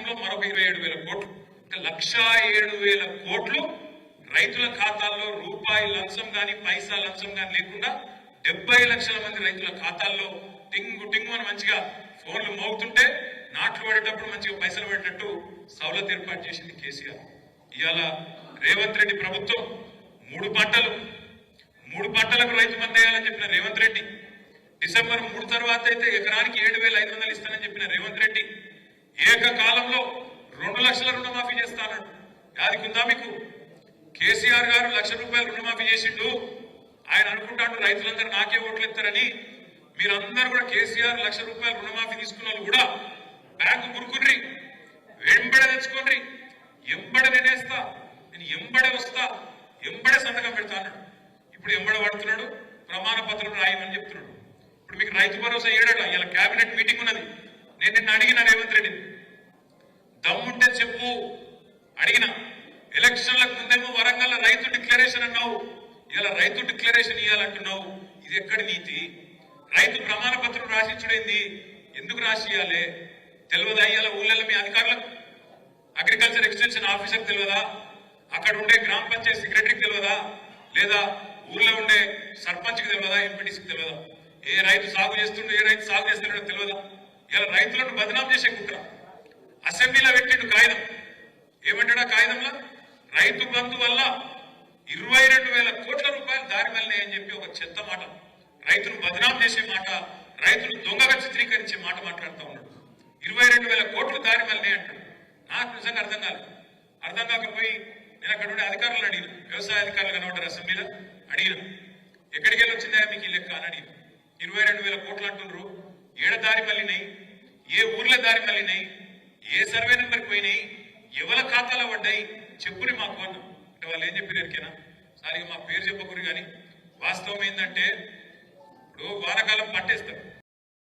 కార్యక్రమంలో మరొక 27,000 కోట్లు, 1,07,000 కోట్లు రైతుల ఖాతాల్లో రూపాయి లంచం కానీ పైసా లంచం కానీ లేకుండా 70 లక్షల మంది రైతుల ఖాతాల్లో టింగు టింగు అని మంచిగా ఫోన్లు మోగుతుంటే నాట్లు పడేటప్పుడు మంచిగా పైసలు పడేటట్టు సౌలత్ ఏర్పాటు చేసింది కేసీఆర్. ఇవాళ రేవంత్ రెడ్డి ప్రభుత్వం 3 పంటలకు రైతు బంధు వేయాలని చెప్పిన రేవంత్ రెడ్డి, డిసెంబర్ 3 తర్వాత అయితే ఎకరానికి 7,500 ఇస్తానని చెప్పిన రేవంత్ రెడ్డి ఏకకాలంలో 2 లక్షల రుణమాఫీ చేస్తానన్నాడు. యాదికుందా మీకు? కేసీఆర్ గారు ₹1,00,000 రుణమాఫీ చేసిండు. ఆయన అనుకుంటాడు రైతులందరూ నాకే ఓట్లు ఇస్తారని. మీరందరూ కూడా కేసీఆర్ ₹1,00,000 రుణమాఫీ తీసుకున్న వాళ్ళు కూడా బ్యాంకు గురుకుర్రి, వెంబడే తెచ్చుకోండి, ఎంబడే నేనేస్తా, నేను ఎంబడే వస్తా, ఎంబడే సంతకం పెడతా అన్నాడు. ఇప్పుడు ఎంబడ పడుతున్నాడు, ప్రమాణ పత్రం రాయమని చెప్తున్నాడు. ఇప్పుడు మీకు రైతు భరోసా ఏడట. ఇలా కేబినెట్ మీటింగ్ ఉన్నది. నేను నిన్న అడిగిన రేవంత్ రెడ్డి, దమ్ముంటే చెప్పు అడిగిన. ఎలక్షన్లకు ముందేమో వరంగల్ రైతు డిక్లరేషన్ అన్నావు, ఇలా రైతు డిక్లరేషన్ ఇవ్వాలంటున్నావు. ఇది ఎక్కడి నీతి? రైతు ప్రమాణ పత్రం రాసిచ్చుడైంది, ఎందుకు రాసియాలే? తెలియదా? ఇవాళ ఊళ్ళల్లో మీ అధికారులకు, అగ్రికల్చర్ ఎక్స్టెన్షన్ ఆఫీసర్ తెలియదా? అక్కడ ఉండే గ్రామ పంచాయతీ సెక్రటరీకి తెలియదా? లేదా ఊర్లో ఉండే సర్పంచ్కి తెలియదా? ఎంపీటీసీకి తెలియదా? ఏ రైతు సాగు చేస్తుండో ఏ రైతు సాగు చేస్తున్నాడో తెలియదా? ఇలా రైతులను బదనాం చేసే కుట్ర అసెంబ్లీలో పెట్టిండు కాగితం. ఏమంటాడా కాగితంలో? రైతు బంధు వల్ల 22,000 కోట్ల రూపాయలు దారి మళ్ళినాయని చెప్పి ఒక చెత్త మాట, రైతును బదనాం చేసే మాట, రైతును దొంగగా చిత్రీకరించే మాట మాట్లాడుతూ ఉన్నాడు. 22,000 కోట్లు దారి మళ్ళినాయి అంటాడు. నాకు నిజంగా అర్థం కాలేదు. అర్థం కాకపోయి నేను అక్కడ ఉండే అధికారులను అడిగిన, వ్యవసాయ అధికారులు కనబడ్డారు అసెంబ్లీలో, అడిగిన ఎక్కడికి వెళ్ళి వచ్చిందా మీకు ఈ లెక్క అని అడిగిన. 22,000 కోట్లు అంటున్నారు, ఏడ దారి మళ్ళినాయి, ఏ ఊర్ల దారి మళ్ళినాయి, ఏ సర్వే నెంబర్కి పోయినాయి, ఎవరి ఖాతాలో పడ్డాయి చెప్పుని మాకు అన్నాం. అంటే వాళ్ళు ఏం చెప్పారు ఎరికేనా? సారిగా మా పేరు చెప్పకూరు, కానీ వాస్తవం ఏంటంటే ఇప్పుడు వానాకాలం పట్టేస్తారు,